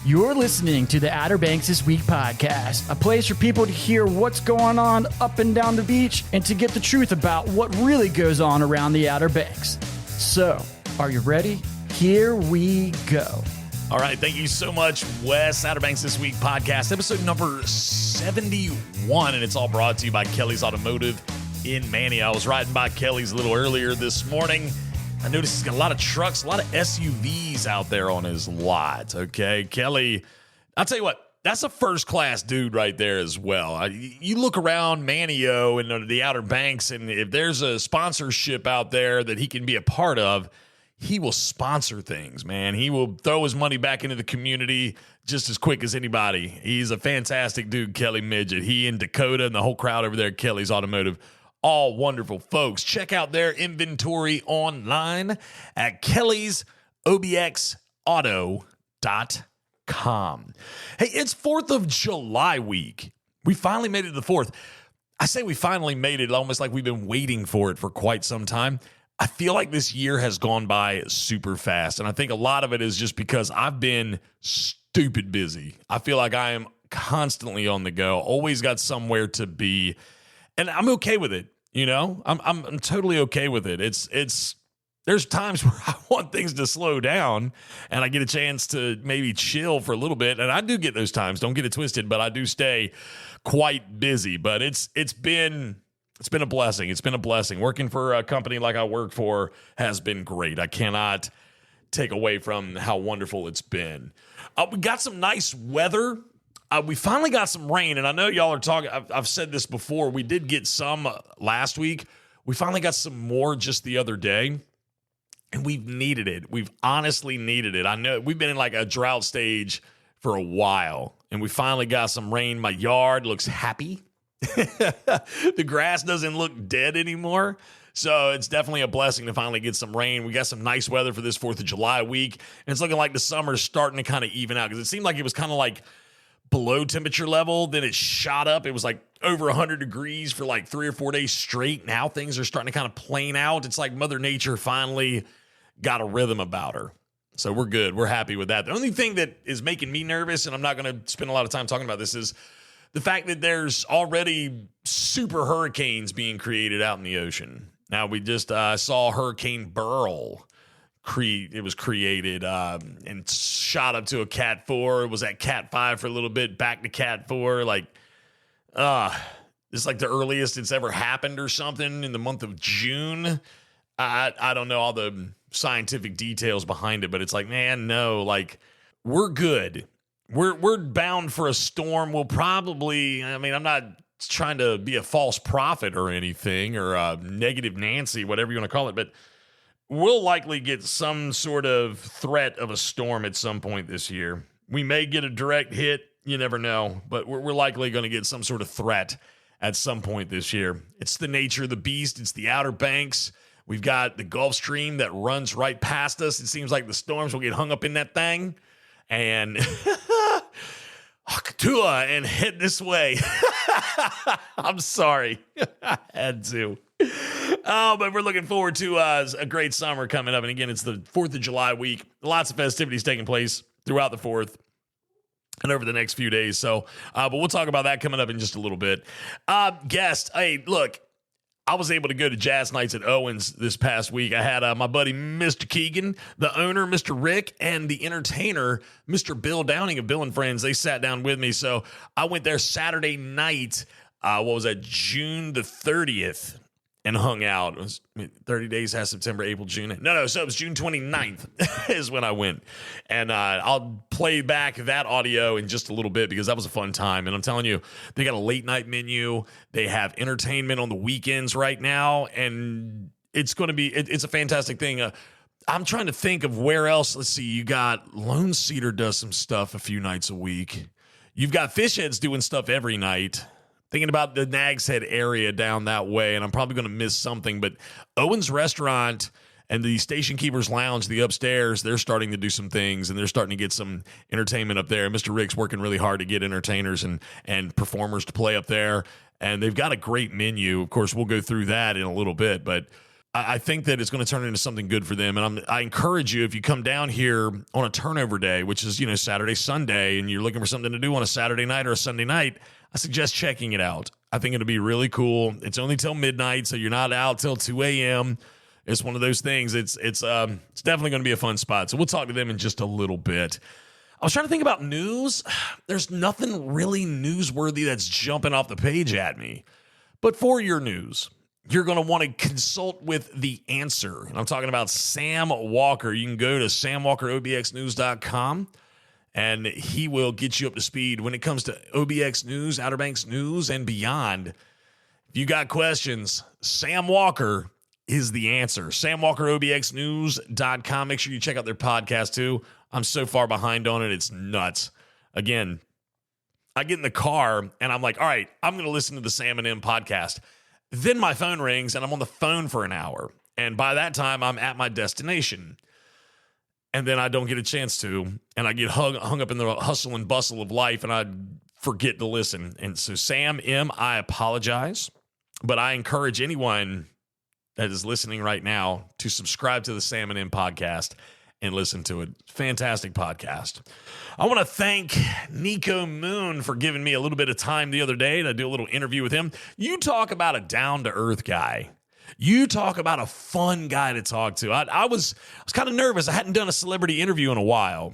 You're listening to the Outer Banks This Week podcast, a place for people to hear what's going on up and down the beach and to get the truth about what really goes on around the Outer Banks. So, are you ready? Here we go. All right, thank you so much, Wes. Outer Banks This Week podcast, episode number 71, and it's all brought to you by Kelly's Automotive in Manny. I was riding by Kelly's a little earlier this morning. I noticed he's got a lot of trucks, a lot of SUVs out there on his lot, okay? Kelly, I'll tell you what, that's a first-class dude right there as well. You look around Manio and the Outer Banks, and if there's a sponsorship out there that he can be a part of, he will sponsor things, man. He will throw his money back into the community just as quick as anybody. He's a fantastic dude, Kelly Midget. He and Dakota and the whole crowd over there at Kelly's Automotive, all wonderful folks. Check out their inventory online at kellysobxauto.com. Hey, it's 4th of July week. We finally made it to the 4th. I say we finally made it almost like we've been waiting for it for quite some time. I feel like this year has gone by super fast, and I think a lot of it is just because I've been stupid busy. I feel like I am constantly on the go, always got somewhere to be, and I'm okay with it. You know, I'm totally okay with it. There's times where I want things to slow down and I get a chance to maybe chill for a little bit. And I do get those times. Don't get it twisted, but I do stay quite busy. But it's been a blessing. It's been a blessing. Working for a company like I work for has been great. I cannot take away from how wonderful it's been. We got some nice weather. We finally got some rain, and I know y'all are talking. I've said this before. We did get some last week. We finally got some more just the other day, and we've needed it. We've honestly needed it. I know we've been in like a drought stage for a while, and we finally got some rain. My yard looks happy. The grass doesn't look dead anymore. So it's definitely a blessing to finally get some rain. We got some nice weather for this 4th of July week, and it's looking like the summer's starting to kind of even out because it seemed like it was kind of like below temperature level, then it shot up. It was like over 100 degrees for like 3 or 4 days straight. Now things are starting to kind of plane out. It's like Mother Nature finally got a rhythm about her. So we're good. We're happy with that. The only thing that is making me nervous, and I'm not going to spend a lot of time talking about this, is the fact that there's already super hurricanes being created out in the ocean. Now, we just saw Hurricane Burl. It was created and shot up to a Cat 4. It was at Cat 5 for a little bit, back to Cat 4. Like, it's like the earliest it's ever happened or something in the month of June. I don't know all the scientific details behind it, but it's like, man, no, like, we're good. We're bound for a storm. We'll probably, I mean, I'm not trying to be a false prophet or anything, or a negative Nancy, whatever you want to call it, but we'll likely get some sort of threat of a storm at some point this year. We may get a direct hit. You never know. But we're likely going to get some sort of threat at some point this year. It's the nature of the beast. It's the Outer Banks. We've got the Gulf Stream that runs right past us. It seems like the storms will get hung up in that thing and Hakatua and head this way. I'm sorry. I had to. Oh, but we're looking forward to a great summer coming up. And again, it's the 4th of July week. Lots of festivities taking place throughout the 4th and over the next few days. So, but we'll talk about that coming up in just a little bit. Guest, hey, look, I was able to go to jazz nights at Owens this past week. I had my buddy, Mr. Keegan, the owner, Mr. Rick, and the entertainer, Mr. Bill Downing of Bill and Friends. They sat down with me. So I went there Saturday night. What was that? June the 30th. And hung out. It was 30 days has September, April, June. No. So it was June 29th is when I went. And I'll play back that audio in just a little bit because that was a fun time. And I'm telling you, they got a late night menu. They have entertainment on the weekends right now. And it's going to be, it's a fantastic thing. I'm trying to think of where else. Let's see. You got Lone Cedar does some stuff a few nights a week. You've got Fish Heads doing stuff every night. Thinking about the Nags Head area down that way, and I'm probably going to miss something, but Owens Restaurant and the Station Keepers Lounge, the upstairs, they're starting to do some things, and they're starting to get some entertainment up there. Mr. Rick's working really hard to get entertainers and performers to play up there, and they've got a great menu. Of course, we'll go through that in a little bit, but I think that it's going to turn into something good for them. And I encourage you, if you come down here on a turnover day, which is, Saturday, Sunday, and you're looking for something to do on a Saturday night or a Sunday night, I suggest checking it out. I think it'll be really cool. It's only till midnight, so you're not out till 2 a.m. It's one of those things. It's definitely going to be a fun spot. So we'll talk to them in just a little bit. I was trying to think about news. There's nothing really newsworthy that's jumping off the page at me. But for your news, you're going to want to consult with The Answer. And I'm talking about Sam Walker. You can go to samwalkerobxnews.com, and he will get you up to speed when it comes to OBX news, Outer Banks news, and beyond. If you got questions, Sam Walker is the answer. samwalkerobxnews.com. Make sure you check out their podcast, too. I'm so far behind on it. It's nuts. Again, I get in the car, and I'm like, all right, I'm going to listen to the Sam and M podcast. Then my phone rings, and I'm on the phone for an hour. And by that time, I'm at my destination. And then I don't get a chance to. And I get hung up in the hustle and bustle of life, and I forget to listen. And so, Sam, M, I apologize. But I encourage anyone that is listening right now to subscribe to the Sam and M podcast and listen to it. Fantastic podcast. I want to thank Nico Moon for giving me a little bit of time the other day to do a little interview with him. You talk about a down-to-earth guy. You talk about a fun guy to talk to. I was kind of nervous. I hadn't done a celebrity interview in a while,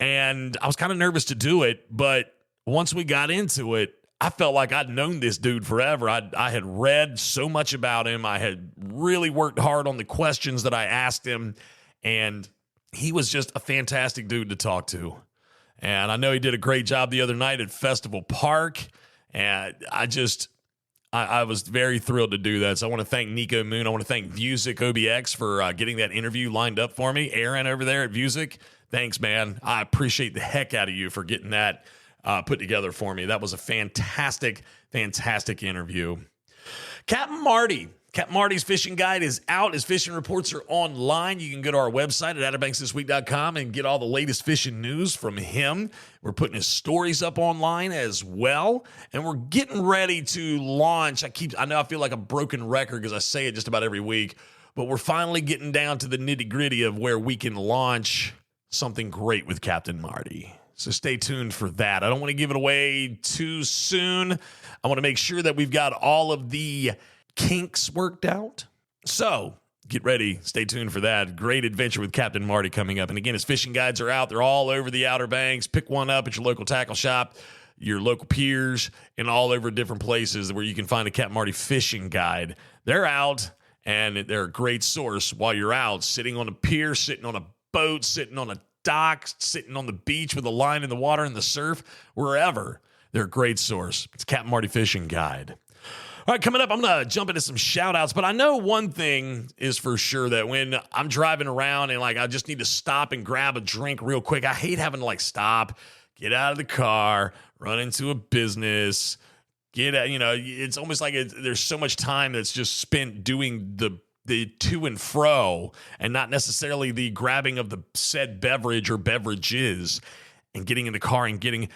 and I was kind of nervous to do it, but once we got into it, I felt like I'd known this dude forever. I had read so much about him. I had really worked hard on the questions that I asked him, and he was just a fantastic dude to talk to. And I know he did a great job the other night at Festival Park, and I was very thrilled to do that. So I want to thank Nico Moon. I want to thank Vusic OBX for getting that interview lined up for me. Aaron over there at Vusic, thanks, man. I appreciate the heck out of you for getting that put together for me. That was a fantastic, fantastic interview. Captain Marty's fishing guide is out. His fishing reports are online. You can go to our website at OuterBanksThisWeek.com and get all the latest fishing news from him. We're putting his stories up online as well. And we're getting ready to launch. I know I feel like a broken record because I say it just about every week, but we're finally getting down to the nitty-gritty of where we can launch something great with Captain Marty. So stay tuned for that. I don't want to give it away too soon. I want to make sure that we've got all of the kinks worked out. So get ready. Stay tuned for that. Great adventure with Captain Marty coming up. And again, his fishing guides are out. They're all over the Outer Banks. Pick one up at your local tackle shop, your local piers, and all over different places where you can find a Captain Marty fishing guide. They're out, and they're a great source while you're out, sitting on a pier, sitting on a boat, sitting on a dock, sitting on the beach with a line in the water and the surf, wherever. They're a great source. It's Captain Marty Fishing Guide. All right, coming up, I'm going to jump into some shout-outs, but I know one thing is for sure that when I'm driving around and, I just need to stop and grab a drink real quick, I hate having to, stop, get out of the car, run into a business, get out, it's almost like there's so much time that's just spent doing the to and fro and not necessarily the grabbing of the said beverage or beverages and getting in the car and getting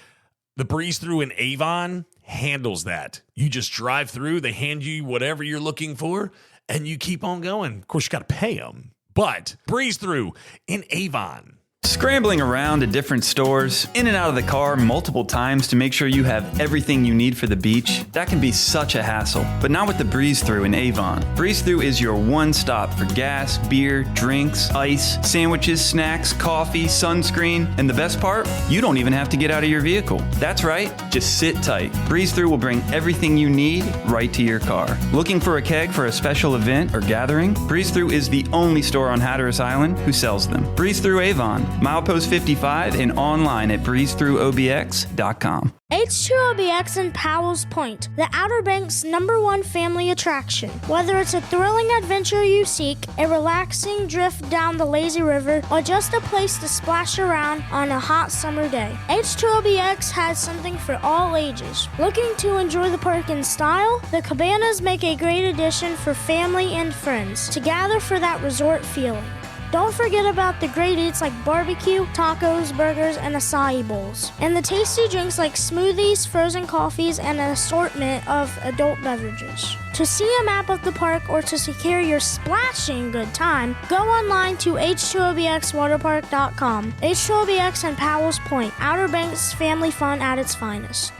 the breeze through in Avon handles that. You just drive through, they hand you whatever you're looking for, and you keep on going. Of course, you got to pay them, but breeze through in Avon. Scrambling around to different stores, in and out of the car multiple times to make sure you have everything you need for the beach, that can be such a hassle. But not with the Breeze Through in Avon. Breeze Through is your one stop for gas, beer, drinks, ice, sandwiches, snacks, coffee, sunscreen, and the best part? You don't even have to get out of your vehicle. That's right, just sit tight. Breeze Through will bring everything you need right to your car. Looking for a keg for a special event or gathering? Breeze Through is the only store on Hatteras Island who sells them. Breeze Through Avon. Milepost 55 and online at breezethroughobx.com. H2OBX and Powell's Point, the Outer Banks' #1 family attraction. Whether it's a thrilling adventure you seek, a relaxing drift down the lazy river, or just a place to splash around on a hot summer day, H2OBX has something for all ages. Looking to enjoy the park in style? The cabanas make a great addition for family and friends to gather for that resort feeling. Don't forget about the great eats like barbecue, tacos, burgers, and acai bowls. And the tasty drinks like smoothies, frozen coffees, and an assortment of adult beverages. To see a map of the park or to secure your splashing good time, go online to h2obxwaterpark.com. H2OBX and Powell's Point, Outer Banks family fun at its finest.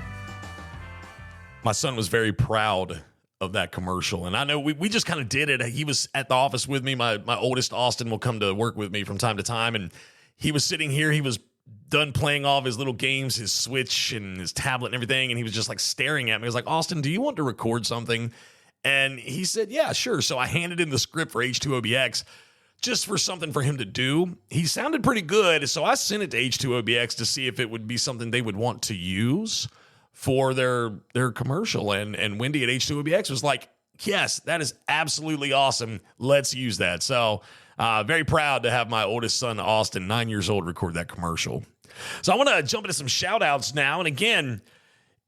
My son was very proud of that commercial. And I know we just kind of did it. He was at the office with me. My oldest, Austin, will come to work with me from time to time. And he was sitting here. He was done playing all of his little games, his Switch and his tablet and everything. And he was just like staring at me. I was like, Austin, do you want to record something? And he said, yeah, sure. So I handed him the script for H2OBX just for something for him to do. He sounded pretty good. So I sent it to H2OBX to see if it would be something they would want to use for their commercial. And Wendy at H2OBX was like, yes, that is absolutely awesome. Let's use that. So very proud to have my oldest son, Austin, 9 years old, record that commercial. So I want to jump into some shout outs now. And again,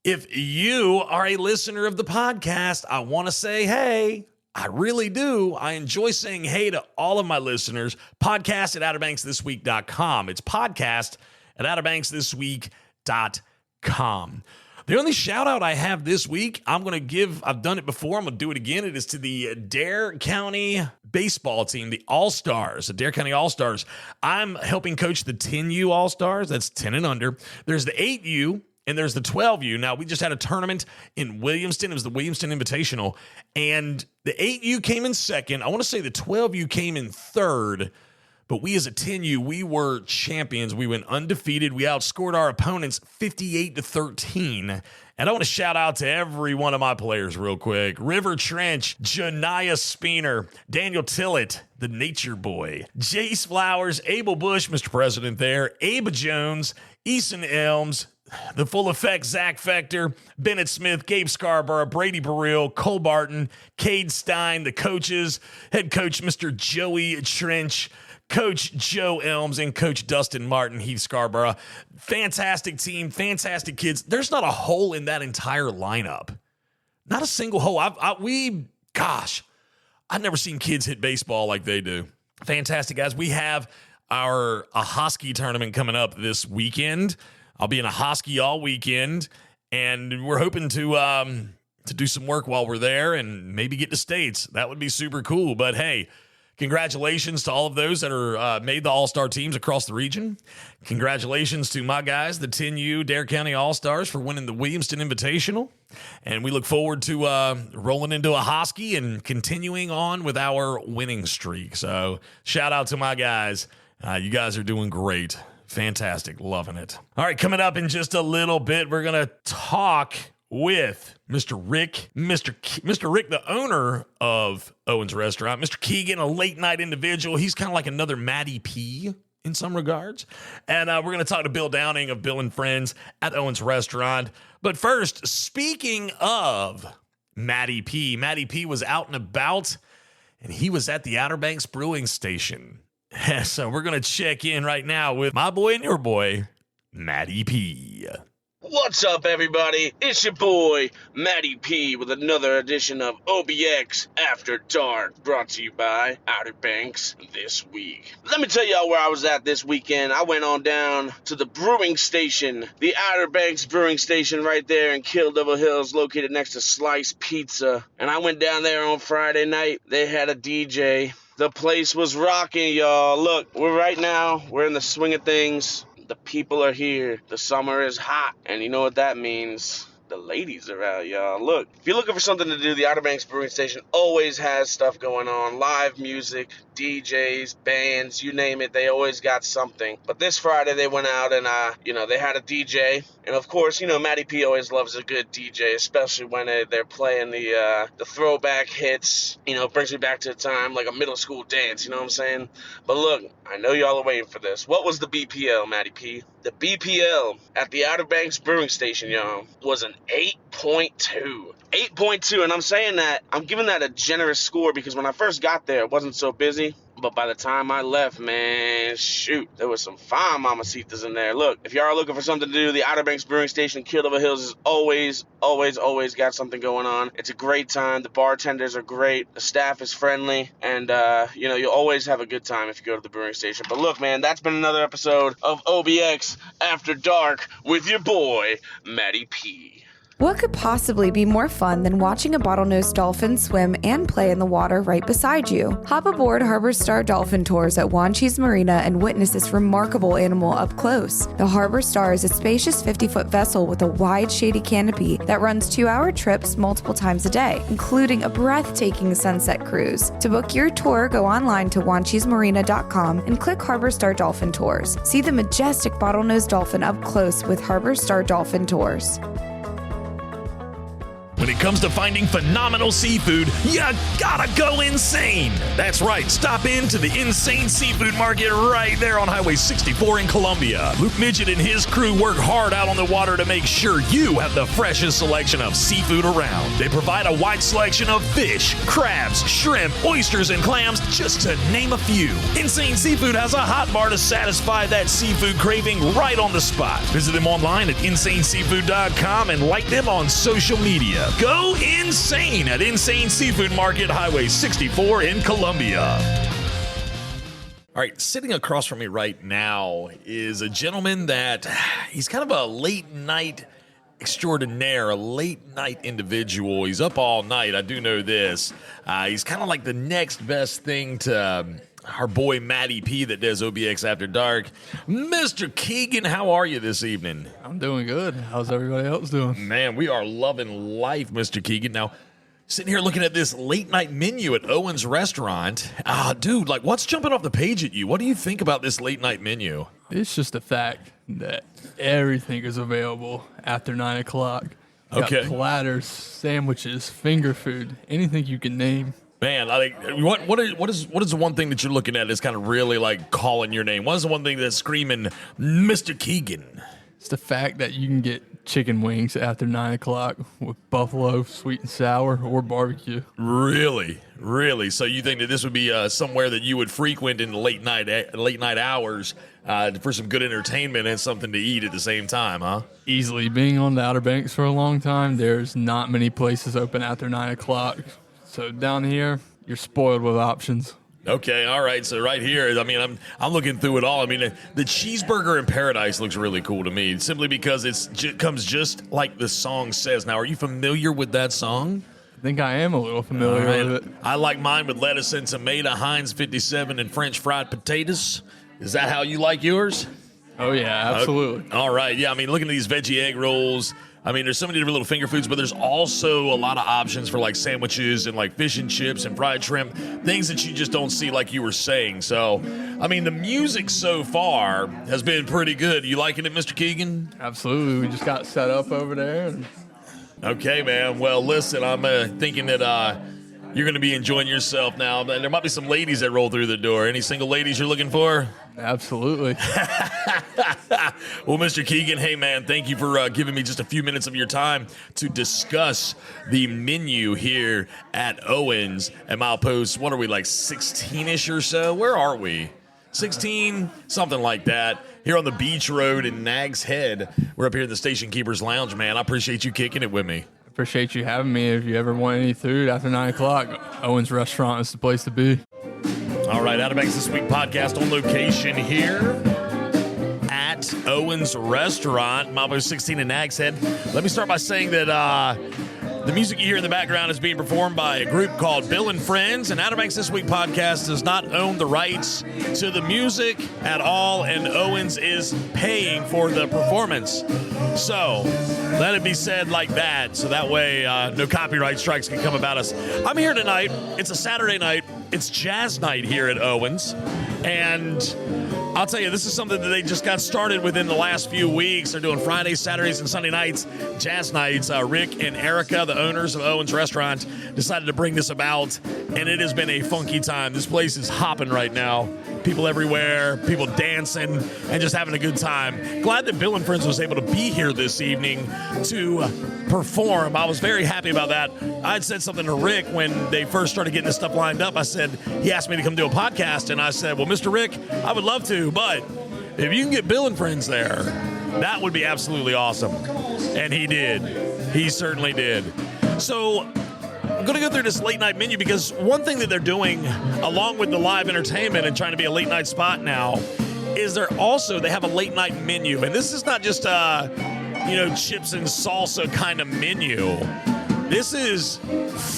if you are a listener of the podcast, I want to say, hey, I really do. I enjoy saying hey to all of my listeners. Podcast at OuterBanksThisWeek.com. It's podcast at OuterBanksThisWeek.com. The only shout out I have this week, I've done it before, I'm going to do it again. It is to the Dare County baseball team, the All-Stars, the Dare County All-Stars. I'm helping coach the 10U All-Stars. That's 10 and under. There's the 8U. And there's the 12U. Now, we just had a tournament in Williamston. It was the Williamston Invitational. And the 8U came in second. I want to say the 12U came in third. But we as a 10U, we were champions. We went undefeated. We outscored our opponents 58-13. And I want to shout out to every one of my players real quick. River Trench, Janiah Speener, Daniel Tillett, the Nature Boy, Jace Flowers, Abel Bush, Mr. President there, Abe Jones, Eason Elms, the Full Effect, Zach Fector, Bennett Smith, Gabe Scarborough, Brady Burrell, Cole Barton, Cade Stein, the coaches, head coach Mr. Joey Trench, Coach Joe Elms, and Coach Dustin Martin, Heath Scarborough. Fantastic team, fantastic kids. There's not a hole in that entire lineup. Not a single hole. I've never seen kids hit baseball like they do. Fantastic guys. We have our Ahoskie tournament coming up this weekend. I'll be in Ahoskie all weekend, and we're hoping to do some work while we're there and maybe get to states. That would be super cool. But hey, congratulations to all of those that are made the All-Star teams across the region. Congratulations to my guys, the 10U Dare County All-Stars, for winning the Williamston Invitational. And we look forward to rolling into Ahoskie and continuing on with our winning streak. So shout out to my guys. You guys are doing great. Fantastic. Loving it. All right, coming up in just a little bit, we're going to talk with Mr. Rick, the owner of Owens Restaurant. Mr. Keegan, a late night individual. He's kind of like another Matty P in some regards. And we're going to talk to Bill Downing of Bill and Friends at Owens Restaurant. But first, speaking of Matty P was out and about, and he was at the Outer Banks Brewing Station. So we're going to check in right now with my boy and your boy, Matty P. What's up, everybody? It's your boy, Matty P, with another edition of OBX After Dark, brought to you by Outer Banks This Week. Let me tell y'all where I was at this weekend. I went on down to the brewing station, the Outer Banks Brewing Station right there in Kill Devil Hills, located next to Slice Pizza. And I went down there on Friday night. They had a DJ. The place was rocking, y'all. Look, we're in the swing of things. The people are here. The summer is hot. And you know what that means? The ladies are out, y'all. Look, if you're looking for something to do, the Outer Banks Brewing Station always has stuff going on. Live music, DJs, bands, you name it. They always got something. But this Friday, they went out and, they had a DJ. And, of course, Matty P always loves a good DJ, especially when they're playing the throwback hits. Brings me back to a time like a middle school dance, you know what I'm saying? But look, I know y'all are waiting for this. What was the BPL, Matty P? The BPL at the Outer Banks Brewing Station, y'all, was an 8.2. 8.2, and I'm saying that, I'm giving that a generous score because when I first got there, it wasn't so busy. But by the time I left, man, shoot, there was some fine mamacitas in there. Look, if y'all are looking for something to do, the Outer Banks Brewing Station, Killable Hills, is always got something going on. It's a great time. The bartenders are great. The staff is friendly. And, you'll always have a good time if you go to the brewing station. But look, man, that's been another episode of OBX After Dark with your boy, Matty P. What could possibly be more fun than watching a bottlenose dolphin swim and play in the water right beside you? Hop aboard Harbor Star Dolphin Tours at Wanchese Marina and witness this remarkable animal up close. The Harbor Star is a spacious 50-foot vessel with a wide, shady canopy that runs 2-hour trips multiple times a day, including a breathtaking sunset cruise. To book your tour, go online to wanchesemarina.com and click Harbor Star Dolphin Tours. See the majestic bottlenose dolphin up close with Harbor Star Dolphin Tours. When it comes to finding phenomenal seafood, you gotta go insane. That's right, stop into the Insane Seafood Market right there on Highway 64 in Columbia. Luke Midget and his crew work hard out on the water to make sure you have the freshest selection of seafood around. They provide a wide selection of fish, crabs, shrimp, oysters, and clams, just to name a few. Insane Seafood has a hot bar to satisfy that seafood craving right on the spot. Visit them online at insaneseafood.com and like them on social media. Go insane at Insane Seafood Market, Highway 64 in Columbia. All right, sitting across from me right now is a gentleman that he's kind of a late night extraordinaire, a late night individual. He's up all night. I do know this. He's kind of like the next best thing to our boy Matty P that does OBX After Dark. Mr. Keegan, how are you this evening? I'm doing good. How's everybody else doing? Man, we are loving life, Mr. Keegan. Now, sitting here looking at this late night menu at Owens Restaurant. Dude, like, what's jumping off the page at you? What do you think about this late night menu? It's just the fact that everything is available after 9 o'clock. You Okay. got platters, sandwiches, finger food, anything you can name. Man, I think what is the one thing that you're looking at that's kind of really like calling your name? What is the one thing that's screaming, Mr. Keegan? It's the fact that you can get chicken wings after 9 o'clock with buffalo, sweet and sour, or barbecue. Really? So you think that this would be somewhere that you would frequent in the late night hours for some good entertainment and something to eat at the same time, huh? Easily. Being on the Outer Banks for a long time, there's not many places open after 9 o'clock. So down here, you're spoiled with options. Okay, all right. So right here, I mean, I'm looking through it all. I mean, the cheeseburger in paradise looks really cool to me, simply because it comes just like the song says. Now, are you familiar with that song? I think I am a little familiar with it. I like mine with lettuce and tomato, Heinz 57, and French fried potatoes. Is that how you like yours? Oh, yeah, absolutely. All right. Yeah, I mean, looking at these veggie egg rolls. I mean, there's so many different little finger foods, but there's also a lot of options for like sandwiches and like fish and chips and fried shrimp, things that you just don't see like you were saying. So, I mean, the music so far has been pretty good. You liking it, Mr. Keegan? Absolutely. We just got set up over there. And Okay, man. Well, listen, I'm thinking that you're going to be enjoying yourself now. There might be some ladies that roll through the door. Any single ladies you're looking for? absolutely. Well, Mr. Keegan, hey, man, thank you for giving me just a few minutes of your time to discuss the menu here at Owens and Milepost. What are we, like 16-ish or so? Where are we? 16, something like that. Here on the beach road in Nags Head. We're up here in the Station Keepers Lounge, man. I appreciate you kicking it with me. Appreciate you having me. If you ever want any food after 9 o'clock, Owens Restaurant is the place to be. All right, Outer Banks This Week podcast on location here at Owens Restaurant, Milepost 16 in Nags Head. Let me start by saying that the music you hear in the background is being performed by a group called Bill and Friends, and Outer Banks This Week podcast does not own the rights to the music at all, and Owens is paying for the performance. So let it be said like that, so that way no copyright strikes can come about us. I'm here tonight. It's a Saturday night. It's jazz night here at Owens, and I'll tell you, this is something that they just got started within the last few weeks. They're doing Fridays, Saturdays, and Sunday nights, jazz nights. Rick and Erica, the owners of Owens Restaurant, decided to bring this about, and it has been a funky time. This place is hopping right now. people everywhere, people dancing, and just having a good time. Glad that Bill and Friends was able to be here this evening to perform. I was very happy about that. I had said something to Rick when they first started getting this stuff lined up. I said, he asked me to come do a podcast, and I said, well, Mr. Rick, I would love to, but if you can get Bill and Friends there, that would be absolutely awesome. And he did. He certainly did. So I'm going to go through this late night menu because one thing that they're doing along with the live entertainment and trying to be a late night spot now is they have a late night menu. And this is not just chips and salsa kind of menu. This is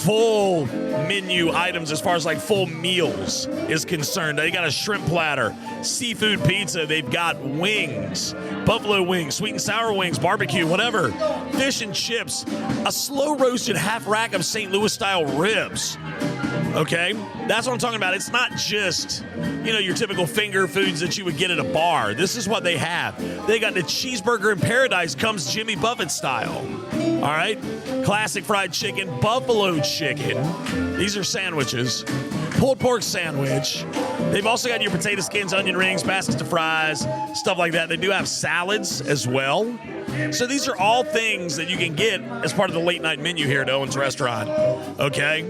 full menu items as far as like full meals is concerned. They got a shrimp platter, seafood pizza. They've got wings, buffalo wings, sweet and sour wings, barbecue, whatever. Fish and chips, a slow roasted half rack of St. Louis style ribs. Okay, that's what I'm talking about. It's not just, your typical finger foods that you would get at a bar. This is what they have. They got the cheeseburger in paradise, comes Jimmy Buffett style. All right, classic fried chicken, buffalo chicken. These are sandwiches. Pulled pork sandwich. They've also got your potato skins, onion rings, baskets of fries, stuff like that. They do have salads as well. So these are all things that you can get as part of the late night menu here at Owens Restaurant. Okay.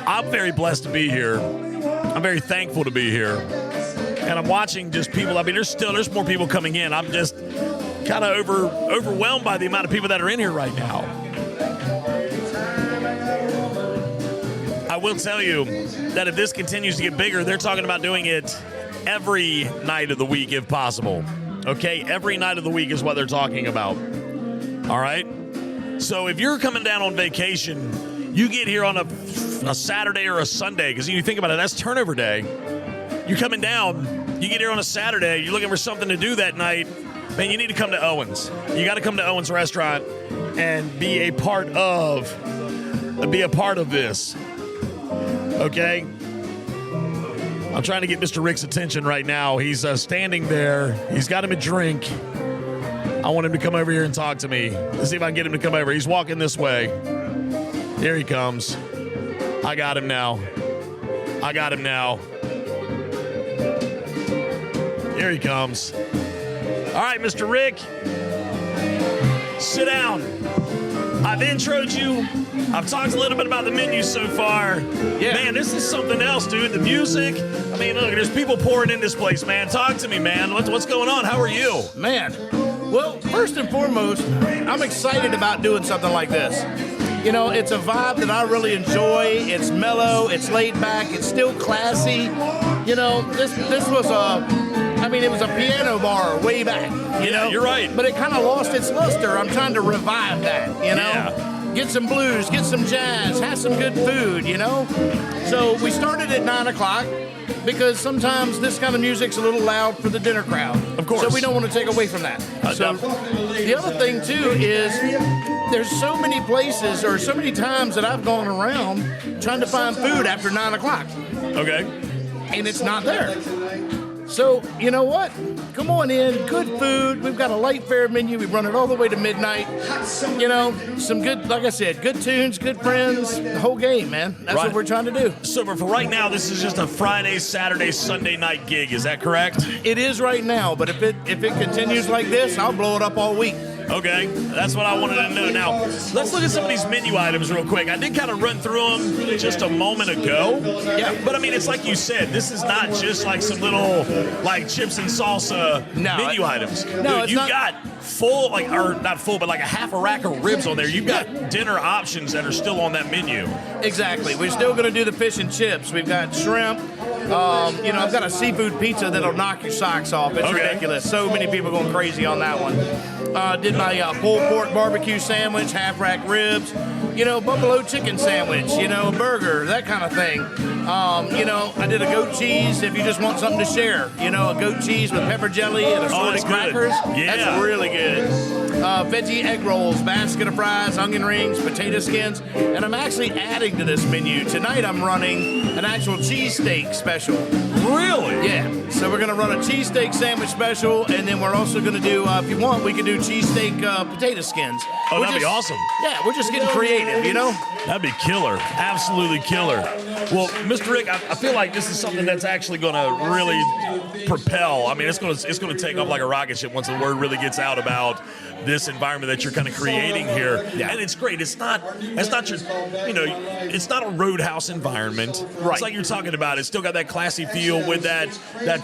I'm very blessed to be here. I'm very thankful to be here. And I'm watching just people. I mean, there's more people coming in. I'm just kind of overwhelmed by the amount of people that are in here right now. I will tell you that if this continues to get bigger, they're talking about doing it every night of the week if possible. Okay, every night of the week is what they're talking about. All right? So if you're coming down on vacation, you get here on a Saturday or a Sunday, because you think about it, that's turnover day. You're coming down, you get here on a Saturday, you're looking for something to do that night, man, you need to come to Owens. You got to come to Owens Restaurant and be a part of this. Okay? I'm trying to get Mr. Rick's attention right now. He's standing there. He's got him a drink. I want him to come over here and talk to me. Let's see if I can get him to come over. He's walking this way. Here he comes. I got him now. Here he comes. All right, Mr. Rick. Sit down. I've introed you. I've talked a little bit about the menu so far. Yeah. Man, this is something else, dude. The music. I mean, look, there's people pouring in this place, man. Talk to me, man. What's going on? How are you? Man, well, first and foremost, I'm excited about doing something like this. It's a vibe that I really enjoy. It's mellow. It's laid back. It's still classy. This was it was a piano bar way back. Yeah, you're right. But it kind of lost its luster. I'm trying to revive that. Yeah. Get some blues, get some jazz, have some good food. So we started at 9 o'clock because sometimes this kind of music's a little loud for the dinner crowd. Of course. So we don't want to take away from that. So the other thing too is there's so many places or so many times that I've gone around trying to find food after 9 o'clock. Okay. And it's not there. So, you know what? Come on in. Good food. We've got a light fare menu. We run it all the way to midnight. Some good, like I said, good tunes, good friends, the whole game, man. That's right. What we're trying to do. So for right now, this is just a Friday, Saturday, Sunday night gig. Is that correct? It is right now, but if it continues like this, I'll blow it up all week. Okay, that's what I wanted to know. Now, let's look at some of these menu items real quick. I did kind of run through them just a moment ago. Yeah, but I mean, it's like you said, this is not just like some little like chips and salsa menu items. No, dude, you've got full, not full, but like a half a rack of ribs on there. You've got dinner options that are still on that menu. Exactly. We're still going to do the fish and chips. We've got shrimp. I've got a seafood pizza that'll knock your socks off. It's ridiculous. So many people going crazy on that one. Did my pulled pork barbecue sandwich, half rack ribs, buffalo chicken sandwich, a burger, that kind of thing. I did a goat cheese if you just want something to share. A goat cheese with pepper jelly and assorted crackers. Yeah. That's really good. Veggie egg rolls, basket of fries, onion rings, potato skins. And I'm actually adding to this menu. Tonight I'm running an actual cheesesteak special. Really? Yeah. So we're going to run a cheesesteak sandwich special, and then we're also going to do, if you want, we can do cheesesteak potato skins. Oh, that'd be awesome. Yeah, we're just getting creative, That'd be killer. Absolutely killer. Well, Mr. Rick, I feel like this is something that's actually going to really propel. I mean, it's going to take off like a rocket ship once the word really gets out about this environment that you're kind of creating here. Yeah. And it's great. It's not your, it's not a roadhouse environment. Right. It's like you're talking about. It's still got that classy feel with that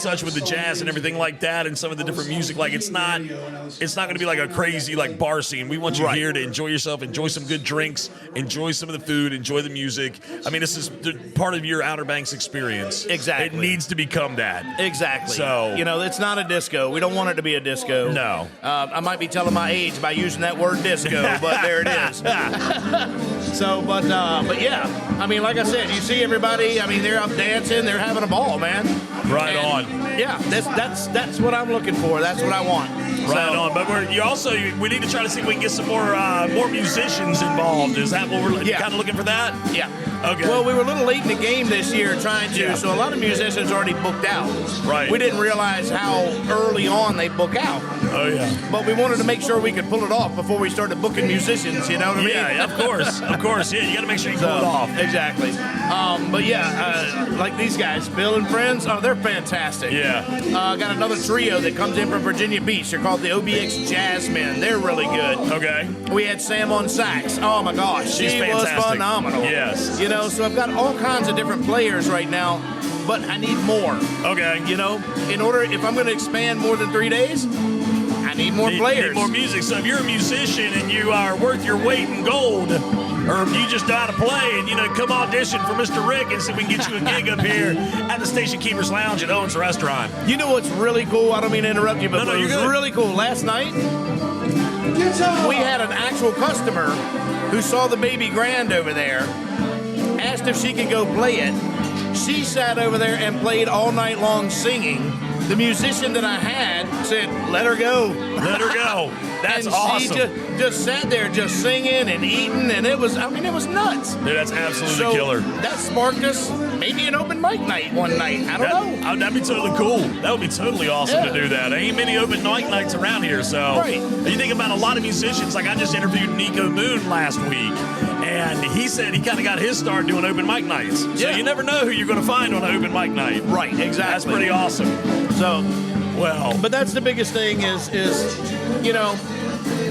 touch with the jazz and everything like that, and some of the different music. Like it's not going to be like a crazy like bar scene. We want you here to enjoy yourself, enjoy some good drinks, enjoy some of the food, enjoy the music. I mean, this is part of your Outer Banks experience. Exactly. It needs to become that. Exactly. So it's not a disco. We don't want it to be a disco. No. I might be telling my age by using that word disco, but there it is. So, but yeah, I mean, like I said, you see everybody. I mean, they're up dancing, they're having a ball, man. Right on. Yeah, that's what I'm looking for. That's what I want. Right on. But we need to try to see if we can get some more musicians involved. Is that what we're kind of looking for that? Yeah. Okay. Well, we were a little late in the game this year trying to, so a lot of musicians already booked out. Right. We didn't realize how early on they book out. Oh, yeah. But we wanted to make sure we could pull it off before we started booking musicians, you know what I mean? Yeah, of course. Of course. Yeah, you got to make sure you pull it off. Exactly. But yeah, like these guys, Bill and Friends, they're fantastic. Yeah. Got another trio that comes in from Virginia Beach. They're called the OBX Jazzmen. They're really good. Okay. We had Sam on sax. Oh, my gosh. She's she fantastic. was phenomenal. Yes. So I've got all kinds of different players right now, but I need more. Okay. If I'm going to expand more than 3 days, I need more players. Need more music. So if you're a musician and you are worth your weight in gold, or if you just know how to play and, come audition for Mr. Rick and see if we can get you a gig up here at the Station Keepers Lounge at Owens Restaurant. You know what's really cool? I don't mean to interrupt you, but No, it was good. really cool. Last night, we had an actual customer who saw the baby grand over there, asked if she could go play it. She sat over there and played all night long singing. The musician that I had said, let her go. Let her go. That's and awesome. She just sat there just singing and eating, and it was nuts. Dude, that's absolutely So killer. that sparked us maybe an open mic night one night. I don't know. That'd be totally cool. That would be totally awesome to do that. There ain't many open mic nights around here, so. Right. You think about a lot of musicians, like I just interviewed Nico Moon last week, and he said he kind of got his start doing open mic nights. So you never know who you're going to find on an open mic night. Right, exactly. That's pretty awesome. So, well. But that's the biggest thing is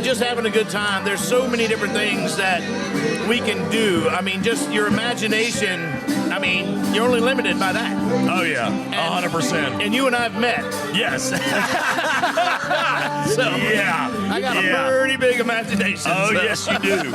just having a good time. There's so many different things that we can do. I mean, just your imagination. I mean, you're only limited by that. Oh, yeah. 100%. And you and I have met. Yes. So, yeah. I got a pretty big imagination. Oh, so. yes, you do.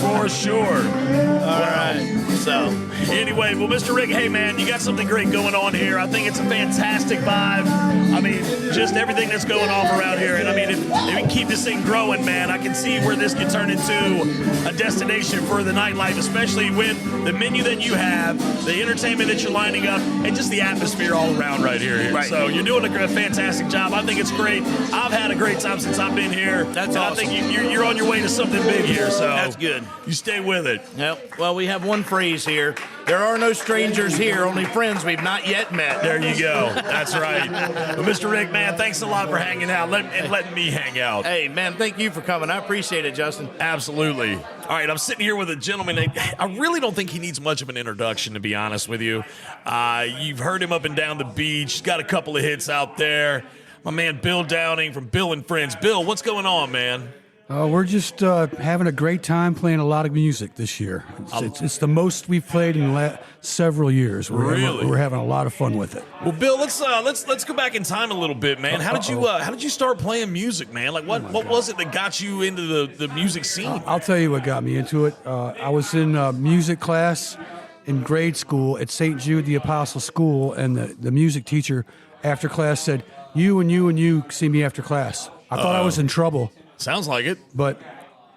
For sure. All right. So, anyway, well, Mr. Rick, hey, man, you got something great going on here. I think it's a fantastic vibe. I mean, just everything that's going on around here. And, I mean, if we can keep this thing growing, man, I can see where this can turn into a destination for the nightlife, especially with the menu that you have, the entertainment that you're lining up, and just the atmosphere all around right here. Right. So you're doing a fantastic job. I think it's great. I've had a great time since I've been here. That's awesome. I think you're on your way to something big here. So that's good. You stay with it. Yep. Well, we have one phrase here. There are no strangers here, only friends we've not yet met. There you go. That's right. Well, Mr. Rick, man, thanks a lot for hanging out and letting me hang out. Hey, man, thank you for coming. I appreciate it, Justin. Absolutely. All right, I'm sitting here with a gentleman. I really don't think he needs much of an introduction, to be honest with you. You've heard him up and down the beach. He's got a couple of hits out there. My man Bill Downing from Bill and Friends. Bill, what's going on, man? We're just having a great time playing a lot of music this year. It's the most we've played in several years. We're having a lot of fun with it. Well, Bill, let's go back in time a little bit, man. How did you start playing music, man? Like what was it that got you into the music scene? I'll tell you what got me into it. I was in music class in grade school at St. Jude the Apostle School, and the music teacher after class said, "You and you and you see me after class." I thought I was in trouble. Sounds like it. But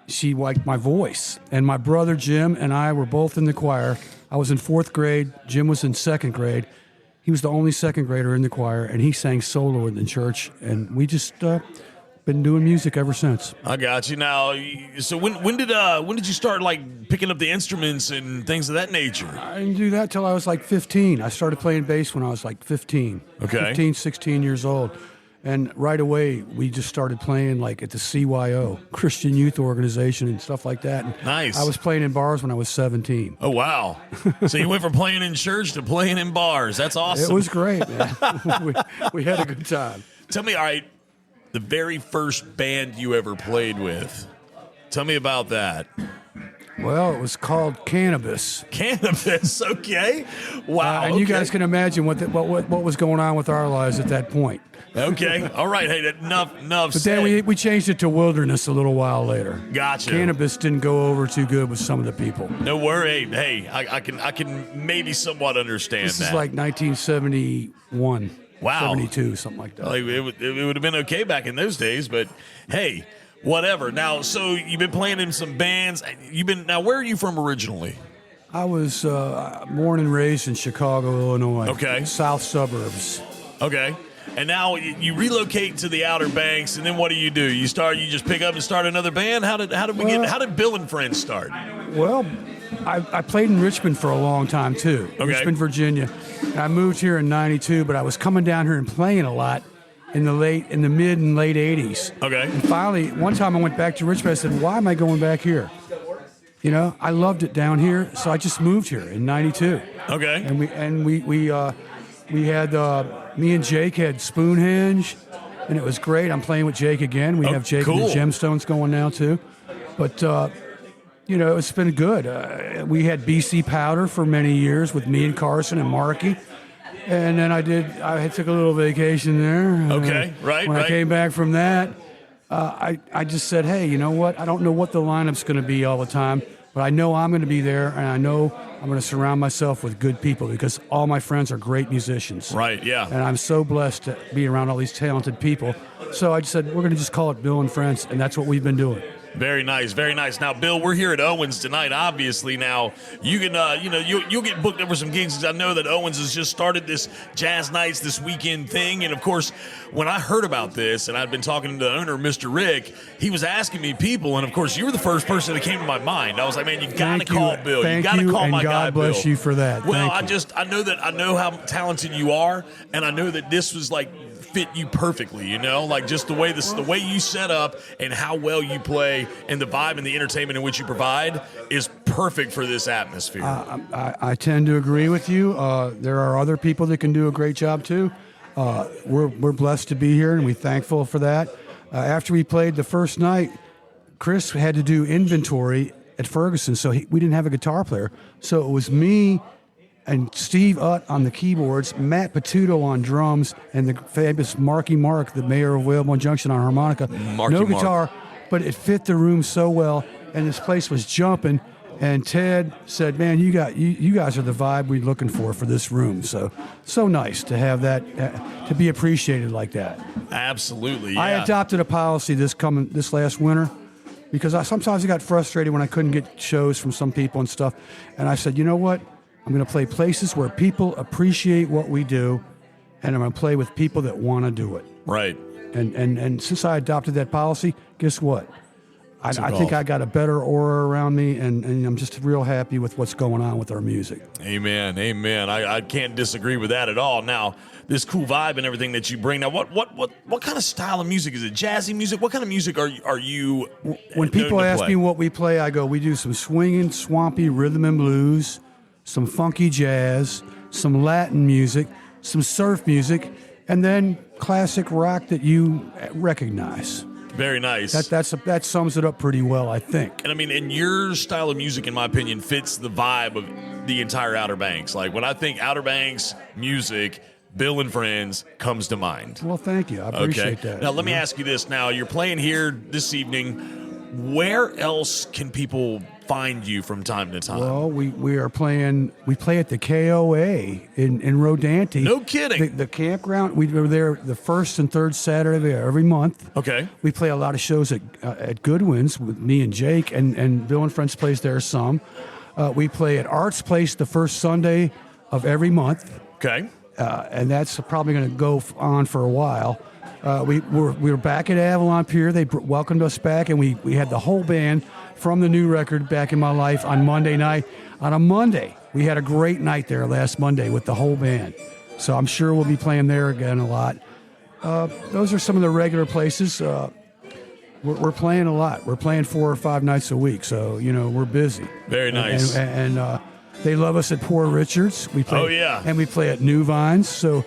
she liked my voice. And my brother Jim and I were both in the choir. I was in 4th grade. Jim was in 2nd grade. He was the only 2nd grader in the choir, and he sang solo in the church. And we just been doing music ever since. I got you. Now, so when did you start like picking up the instruments and things of that nature? I didn't do that till I was like 15. I started playing bass when I was like 15. Okay. 15, 16 years old. And right away, we just started playing like at the CYO, Christian Youth Organization, and stuff like that. And Nice. I was playing in bars when I was 17. Oh, wow. So you went from playing in church to playing in bars. That's awesome. It was great, man. we had a good time. Tell me, all right, the very first band you ever played with. Tell me about that. Well, it was called Cannabis. Cannabis, okay. Wow. And you guys can imagine what was going on with our lives at that point. Okay. All right. Hey, enough But said. then we changed it to Wilderness a little while later. Gotcha. Cannabis didn't go over too good with some of the people. No worry. Hey, I can maybe somewhat understand This that. is like 1971. Wow. 72, something like that. Like, it would have been okay back in those days, but hey, whatever. Now, so you've been playing in some bands. Now, where are you from originally? I was born and raised in Chicago, Illinois. Okay. South suburbs. Okay. And now you relocate to the Outer Banks, and then what do? You just pick up and start another band? How did Bill and Friends start? Well, I played in Richmond for a long time too. Okay. Richmond, Virginia. And I moved here in '92, but I was coming down here and playing a lot in the mid and late '80s. Okay. And finally, one time I went back to Richmond. I said, "Why am I going back here?" You know, I loved it down here, so I just moved here in '92. Okay. And we had me and Jake had Spoonhenge, and it was great. I'm playing with Jake again. We have Jake cool. and the Gemstones going now too. But it's been good. We had BC Powder for many years with me and Carson and Marky. And then I took a little vacation there. Okay, right. When I came back from that, I just said, hey, you know what? I don't know what the lineup's going to be all the time, but I know I'm going to be there, and I know I'm going to surround myself with good people because all my friends are great musicians. Right, yeah. And I'm so blessed to be around all these talented people. So I just said, we're going to just call it Bill and Friends, and that's what we've been doing. Very nice, very nice. Now, Bill, we're here at Owens tonight. Obviously, now you can, you'll get booked up for some gigs. I know that Owens has just started this Jazz Nights this weekend thing, and of course, when I heard about this, and I'd been talking to the owner, Mr. Rick, he was asking me people, and of course, you were the first person that came to my mind. I was like, man, you got to call Bill. You got to call my guy, Bill. God bless you for that. Well, I know how talented you are, and I know that this was like fit you perfectly, like just the way you set up and how well you play and the vibe and the entertainment in which you provide is perfect for this atmosphere. I tend to agree with you. There are other people that can do a great job too. We're blessed to be here, and we're thankful for that. After we played the first night, Chris had to do inventory at Ferguson, so we didn't have a guitar player. So it was me and Steve Utt on the keyboards, Matt Patuto on drums, and the famous Marky Mark, the mayor of Whalebone Junction, on harmonica. No guitar, but it fit the room so well, and this place was jumping. And Ted said, "Man, you guys are the vibe we're looking for this room." So nice to have that, to be appreciated like that. Absolutely, yeah. I adopted a policy this last winter because sometimes I got frustrated when I couldn't get shows from some people and stuff, and I said, you know what? I'm going to play places where people appreciate what we do, and I'm going to play with people that want to do it. Right. And since I adopted that policy, guess what? I think I got a better aura around me, and I'm just real happy with what's going on with our music. Amen. I can't disagree with that at all. Now, this cool vibe and everything that you bring. Now, what kind of style of music is it? Jazzy music? What kind of music are you? When people ask me what we play, I go, we do some swinging, swampy rhythm and blues, some funky jazz, some Latin music, some surf music, and then classic rock that you recognize. Very nice. That sums it up pretty well, I think. And I mean, and your style of music, in my opinion, fits the vibe of the entire Outer Banks. Like when I think Outer Banks music, Bill and Friends comes to mind. Well, thank you. I appreciate that. Now, let me ask you this. Now, you're playing here this evening. Where else can people find you from time to time? Well, we play at the KOA in Rodanthe. No kidding. The campground. We were there the first and third Saturday of every month. Okay. We play a lot of shows at Goodwin's with me and Jake, and Bill and Friends plays there some. We play at Arts Place the first Sunday of every month. Okay. And that's probably going to go on for a while. We were back at Avalon Pier. They welcomed us back, and we had the whole band from the new record, Back in My Life, on Monday night. On a Monday, we had a great night there last Monday with the whole band. So I'm sure we'll be playing there again a lot. those are some of the regular places. We're playing a lot. We're playing 4 or 5 nights a week, so we're busy. Very nice. And they love us at Poor Richards. We play, and we play at New Vines. So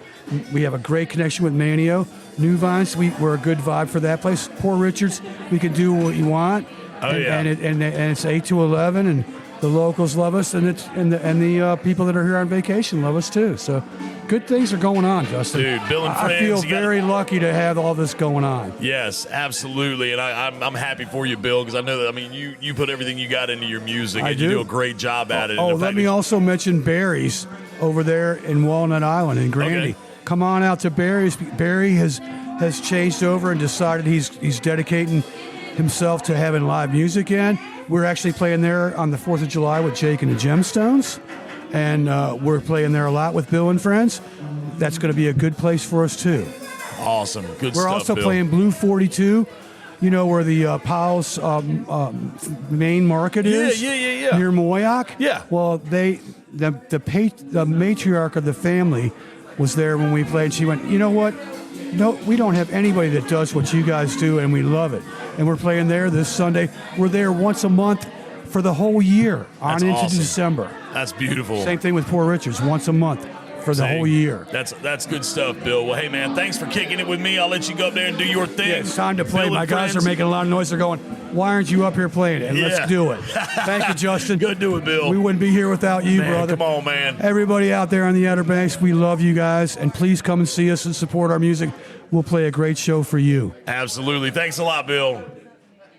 we have a great connection with Manio. New Vines, we're a good vibe for that place. Poor Richards, we can do what you want. And it's 8 to 11, and the locals love us, and the people that are here on vacation love us too. So good things are going on, Justin. Dude, Bill and friends. I feel very lucky to have all this going on. Yes, absolutely, and I'm happy for you, Bill, because I know that. I mean, you put everything you got into your music, and you do a great job at it. Let me also mention Barry's over there in Walnut Island in Granby. Okay. Come on out to Barry's. Barry has changed over and decided he's dedicating himself to having live music again. We're actually playing there on the 4th of July with Jake and the Gemstones, and we're playing there a lot with Bill and friends. That's going to be a good place for us, too. Awesome. Good We're stuff, also Bill. playing Blue 42, where the Powell's main market is. Yeah. Near Moyock. Yeah. Well, the matriarch of the family was there when we played. She went, you know what? No, we don't have anybody that does what you guys do, and we love it. And we're playing there this Sunday. We're there once a month for the whole year That's into awesome. December. That's beautiful. Same thing with Poor Richards, once a month for the whole year. That's good stuff, Bill. Well, hey, man, thanks for kicking it with me. I'll let you go up there and do your thing. Yeah, it's time to play. Bill My and guys friends. are making a lot of noise. They're going, why aren't you up here playing it? And let's do it. Thank you, Justin. Go do it, Bill. We wouldn't be here without you, Man, brother. come on, man. Everybody out there on the Outer Banks, we love you guys. And please come and see us and support our music. We'll play a great show for you. Absolutely. Thanks a lot, Bill.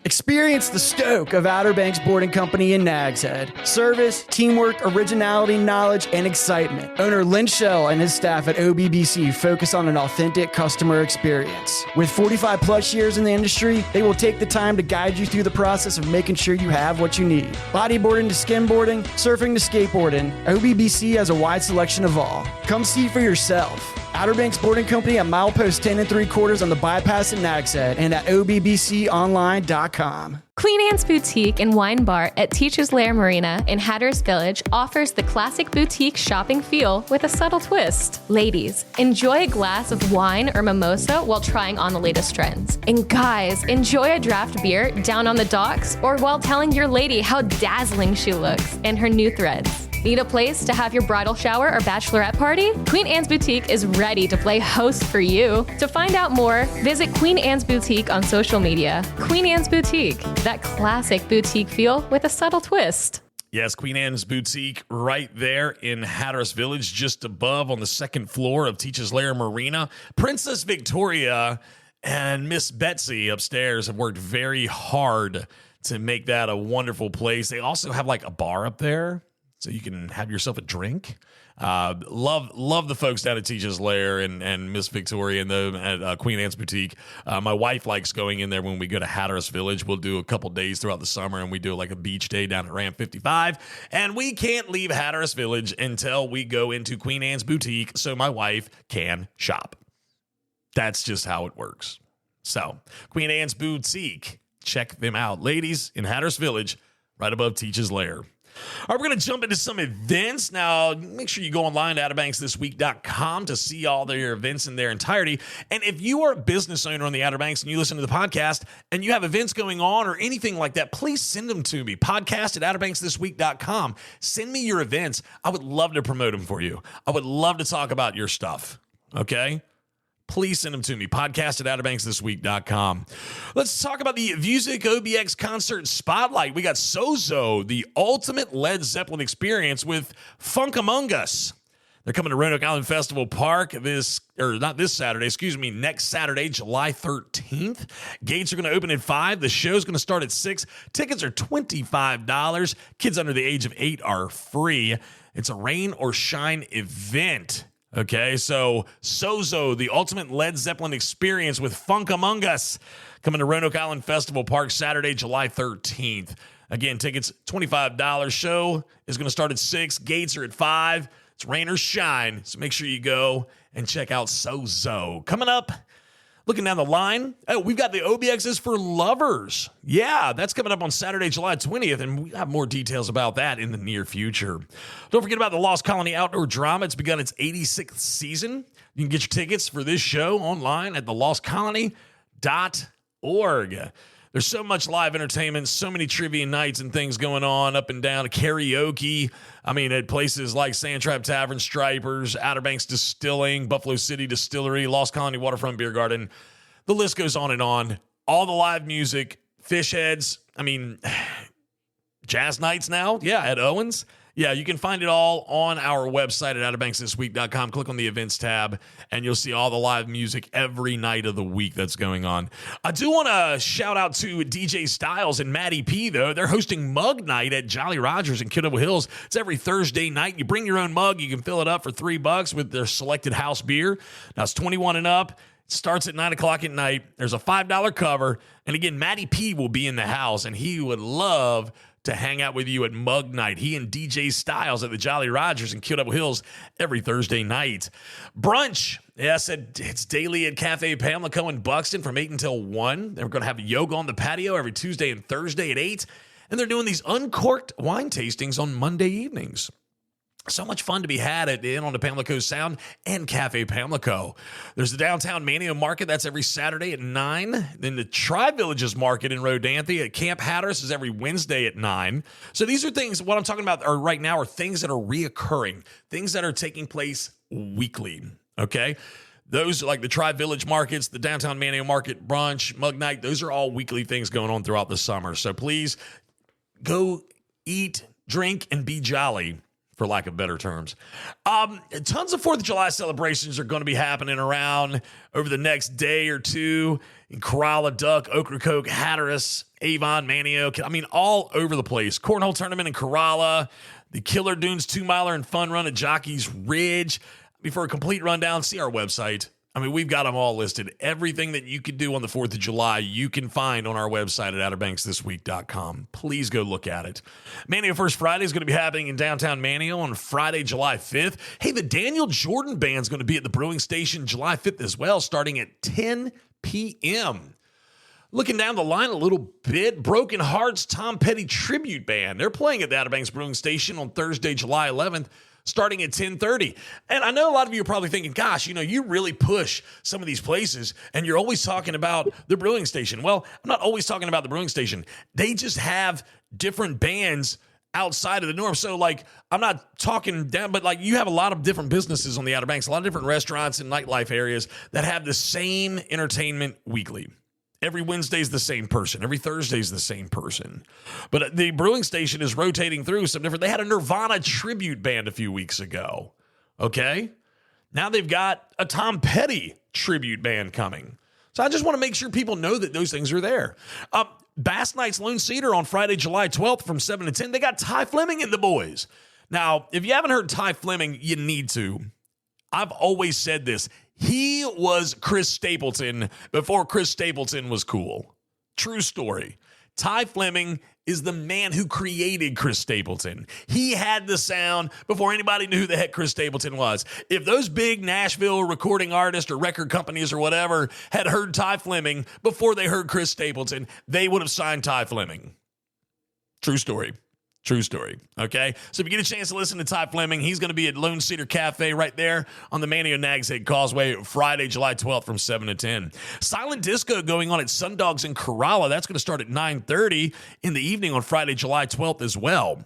Experience the stoke of Outer Banks Boarding Company in Nags Head. Service, teamwork, originality, knowledge, and excitement. Owner Lynn Shell and his staff at OBBC focus on an authentic customer experience. With 45 plus years in the industry, they will take the time to guide you through the process of making sure you have what you need. Bodyboarding to skimboarding, surfing to skateboarding, OBBC has a wide selection of all. Come see for yourself. Outer Banks Boarding Company at Milepost 10 3/4 on the bypass in Nags Head and at OBBConline.com. Queen Anne's Boutique and Wine Bar at Teachers Lair Marina in Hatteras Village offers the classic boutique shopping feel with a subtle twist. Ladies, enjoy a glass of wine or mimosa while trying on the latest trends. And guys, enjoy a draft beer down on the docks or while telling your lady how dazzling she looks in her new threads. Need a place to have your bridal shower or bachelorette party? Queen Anne's Boutique is ready to play host for you. To find out more, visit Queen Anne's Boutique on social media. Queen Anne's Boutique, that classic boutique feel with a subtle twist. Yes, Queen Anne's Boutique right there in Hatteras Village, just above on the second floor of Teachers Lair Marina. Princess Victoria and Miss Betsy upstairs have worked very hard to make that a wonderful place. They also have like a bar up there, so you can have yourself a drink. Love the folks down at Teachers Lair and Miss Victoria and at Queen Anne's Boutique. My wife likes going in there when we go to Hatteras Village. We'll do a couple days throughout the summer, and we do like a beach day down at Ram 55. And we can't leave Hatteras Village until we go into Queen Anne's Boutique so my wife can shop. That's just how it works. So, Queen Anne's Boutique, check them out. Ladies, in Hatteras Village, right above Teachers Lair. All right, we're going to jump into some events. Now, make sure you go online to OuterBanksThisWeek.com to see all their events in their entirety. And if you are a business owner on the Outer Banks and you listen to the podcast and you have events going on or anything like that, please send them to me. Podcast at OuterBanksThisWeek.com. Send me your events. I would love to promote them for you. I would love to talk about your stuff. Okay? Please send them to me. Podcast at OuterBanksThisWeek.com. Let's talk about the Music OBX Concert Spotlight. We got Sozo, the ultimate Led Zeppelin experience with Funk Among Us. They're coming to Roanoke Island Festival Park next Saturday, July 13th. Gates are going to open at 5. The show's going to start at 6. Tickets are $25. Kids under the age of 8 are free. It's a rain or shine event. Okay, so Sozo, the ultimate Led Zeppelin experience with Funk Among Us, coming to Roanoke Island Festival Park Saturday, July 13th. Again, tickets $25. Show is going to start at 6. Gates are at 5. It's rain or shine, so make sure you go and check out Sozo. Coming up Looking down the line, we've got the OBXs for lovers. Yeah, that's coming up on Saturday, July 20th, and we have more details about that in the near future. Don't forget about the Lost Colony Outdoor Drama. It's begun its 86th season. You can get your tickets for this show online at thelostcolony.org. There's so much live entertainment, so many trivia nights and things going on up and down, karaoke. I mean, at places like Sand Trap Tavern, Stripers, Outer Banks Distilling, Buffalo City Distillery, Lost Colony Waterfront Beer Garden. The list goes on and on. All the live music, fish heads. I mean, jazz nights now. Yeah, at Owens. Yeah, you can find it all on our website at outerbanksthisweek.com. Click on the events tab, and you'll see all the live music every night of the week that's going on. I do want to shout out to DJ Styles and Maddie P, though. They're hosting Mug Night at Jolly Rogers in Kiddo Hills. It's every Thursday night. You bring your own mug. You can fill it up for $3 with their selected house beer. Now, it's 21 and up. It starts at 9 o'clock at night. There's a $5 cover. And again, Maddie P will be in the house, and he would love to hang out with you at Mug Night. He and DJ Styles at the Jolly Rogers in Kiddo Hills every Thursday night. Brunch, yes, it's daily at Cafe Pamlico in Buxton from 8 until 1. They're going to have yoga on the patio every Tuesday and Thursday at 8. And they're doing these uncorked wine tastings on Monday evenings. So much fun to be had at the Inn on the Pamlico Sound and Cafe Pamlico. There's the Downtown Mania Market. That's every Saturday at 9. Then the Tri-Villages Market in Rodanthe at Camp Hatteras is every Wednesday at 9. So these are things, what I'm talking about right now are things that are reoccurring, things that are taking place weekly, okay? Those like the Tri-Village Markets, the Downtown Mania Market, Brunch, Mug Night, those are all weekly things going on throughout the summer. So please go eat, drink, and be jolly, for lack of better terms. Tons of 4th of July celebrations are going to be happening around over the next day or two in Corolla, Duck, Ocracoke, Hatteras, Avon, Manio. I mean, all over the place. Cornhole tournament in Corolla, the Killer Dunes 2-miler and fun run at Jockey's Ridge. For a complete rundown, see our website. I mean, we've got them all listed. Everything that you could do on the 4th of July, you can find on our website at outerbanksthisweek.com. Please go look at it. Manio First Friday is going to be happening in downtown Manio on Friday, July 5th. Hey, the Daniel Jordan Band is going to be at the Brewing Station July 5th as well, starting at 10 p.m. Looking down the line a little bit, Broken Hearts Tom Petty Tribute Band. They're playing at the Outer Banks Brewing Station on Thursday, July 11th. Starting at 10:30. And I know a lot of you are probably thinking, gosh, you really push some of these places and you're always talking about the brewing station. Well, I'm not always talking about the brewing station. They just have different bands outside of the norm. So I'm not talking down, but you have a lot of different businesses on the Outer Banks, a lot of different restaurants and nightlife areas that have the same entertainment weekly. Every Wednesday is the same person. Every Thursday is the same person. But the brewing station is rotating through some different. They had a Nirvana tribute band a few weeks ago. Okay? Now they've got a Tom Petty tribute band coming. So I just want to make sure people know that those things are there. Bass Nights Lone Cedar on Friday, July 12th from 7 to 10. They got Ty Fleming and the boys. Now, if you haven't heard Ty Fleming, you need to. I've always said this. He was Chris Stapleton before Chris Stapleton was cool. True story. Ty Fleming is the man who created Chris Stapleton. He had the sound before anybody knew who the heck Chris Stapleton was. If those big Nashville recording artists or record companies or whatever had heard Ty Fleming before they heard Chris Stapleton, they would have signed Ty Fleming. True story. True story. Okay. So if you get a chance to listen to Ty Fleming, he's going to be at Lone Cedar Cafe right there on the Manio Nags Head Causeway Friday, July 12th from 7 to 10. Silent Disco going on at Sundogs in Corolla. That's going to start at 9:30 in the evening on Friday, July 12th as well.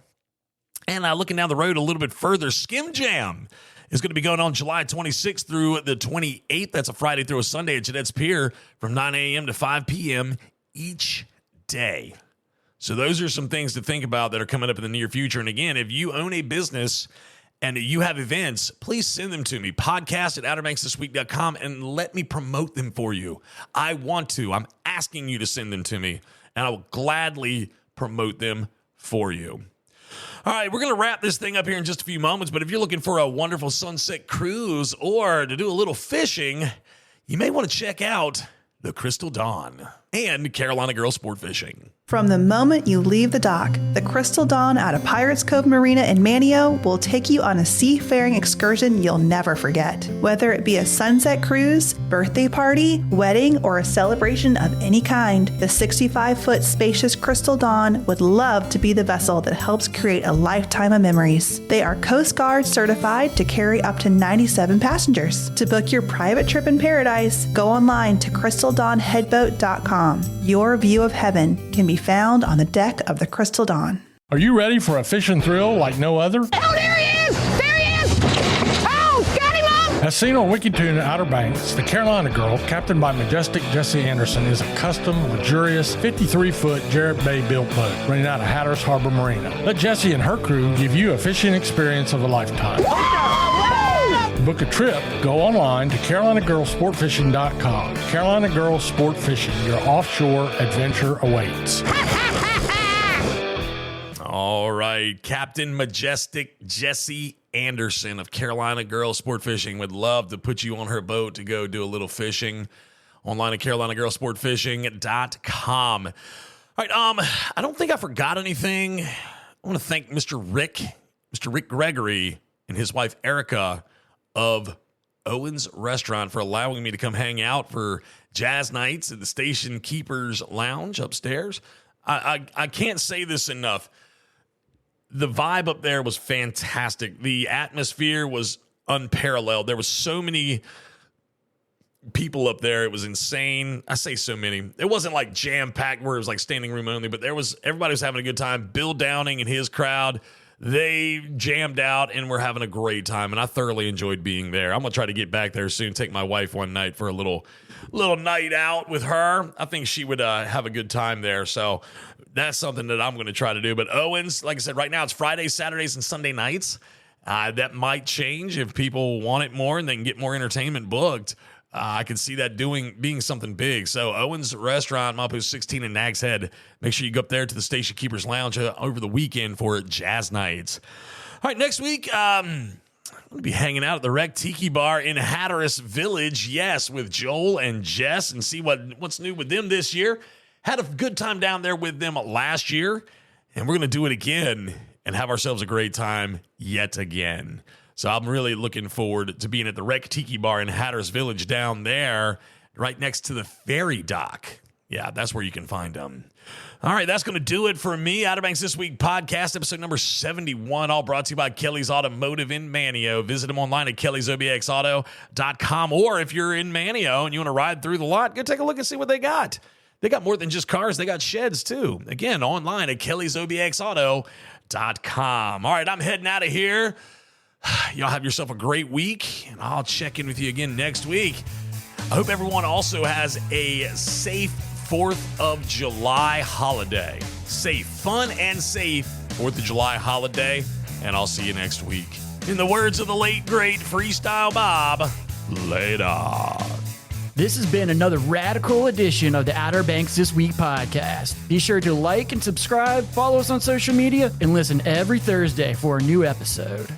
And looking down the road a little bit further, Skim Jam is going to be going on July 26th through the 28th. That's a Friday through a Sunday at Jeanette's Pier from 9 a.m. to 5 p.m. each day. So those are some things to think about that are coming up in the near future. And again, if you own a business and you have events, please send them to me. Podcast at outerbanksthisweek.com and let me promote them for you. I want to. I'm asking you to send them to me, and I will gladly promote them for you. All right, we're going to wrap this thing up here in just a few moments, but if you're looking for a wonderful sunset cruise or to do a little fishing, you may want to check out the Crystal Dawn. and Carolina Girl Sport Fishing. From the moment you leave the dock, the Crystal Dawn out of Pirates Cove Marina in Manio will take you on a seafaring excursion you'll never forget. Whether it be a sunset cruise, birthday party, wedding, or a celebration of any kind, the 65-foot spacious Crystal Dawn would love to be the vessel that helps create a lifetime of memories. They are Coast Guard certified to carry up to 97 passengers. To book your private trip in paradise, go online to crystaldawnheadboat.com. Your view of heaven can be found on the deck of the Crystal Dawn. Are you ready for a fishing thrill like no other? Oh, there he is! There he is! Oh, got him up! As seen on WikiTune at Outer Banks, the Carolina Girl, captained by majestic Jesse Anderson, is a custom, luxurious 53-foot Jarrett Bay built boat running out of Hatteras Harbor Marina. Let Jesse and her crew give you a fishing experience of a lifetime. To book a trip, go online to CarolinaGirlSportFishing.com. Carolina Girl Sport Fishing, your offshore adventure awaits. All right, Captain Majestic Jesse Anderson of Carolina Girl Sport Fishing would love to put you on her boat to go do a little fishing. Online at CarolinaGirlSportFishing.com. All right, I don't think I forgot anything. I want to thank Mr. Rick Gregory and his wife Erica of Owens Restaurant for allowing me to come hang out for jazz nights at the Station Keepers Lounge upstairs. I can't say this enough. The vibe up there was fantastic. The atmosphere was unparalleled. There was so many people up there. It was insane. I say so many. It wasn't like jam-packed where it was like standing room only, but everybody was having a good time. Bill Downing and his crowd, they jammed out and were having a great time, and I thoroughly enjoyed being there. I'm going to try to get back there soon, take my wife one night for a little night out with her. I think she would have a good time there, so that's something that I'm going to try to do. But Owens, like I said, right now it's Fridays, Saturdays, and Sunday nights. That might change if people want it more and they can get more entertainment booked. I could see that being something big. So Owens Restaurant, Milepost 16 in Nags Head. Make sure you go up there to the Station Keepers Lounge over the weekend for jazz nights. All right, next week, I'm going to be hanging out at the Wreck Tiki Bar in Hatteras Village. Yes, with Joel and Jess, and see what's new with them this year. Had a good time down there with them last year, and we're going to do it again and have ourselves a great time yet again. So I'm really looking forward to being at the Wreck Tiki Bar in Hatteras Village down there, right next to the ferry dock. Yeah, that's where you can find them. All right, that's going to do it for me. Outer Banks This Week podcast, episode number 71, all brought to you by Kelly's Automotive in Manio. Visit them online at Kelly'sOBXAuto.com, or if you're in Manio and you want to ride through the lot, go take a look and see what they got. They got more than just cars. They got sheds, too. Again, online at Kelly'sOBXAuto.com. All right, I'm heading out of here. Y'all have yourself a great week, and I'll check in with you again next week. I hope everyone also has a safe 4th of July holiday. Safe, fun, and safe 4th of July holiday, and I'll see you next week. In the words of the late, great Freestyle Bob, later. This has been another radical edition of the Outer Banks This Week podcast. Be sure to like and subscribe, follow us on social media, and listen every Thursday for a new episode.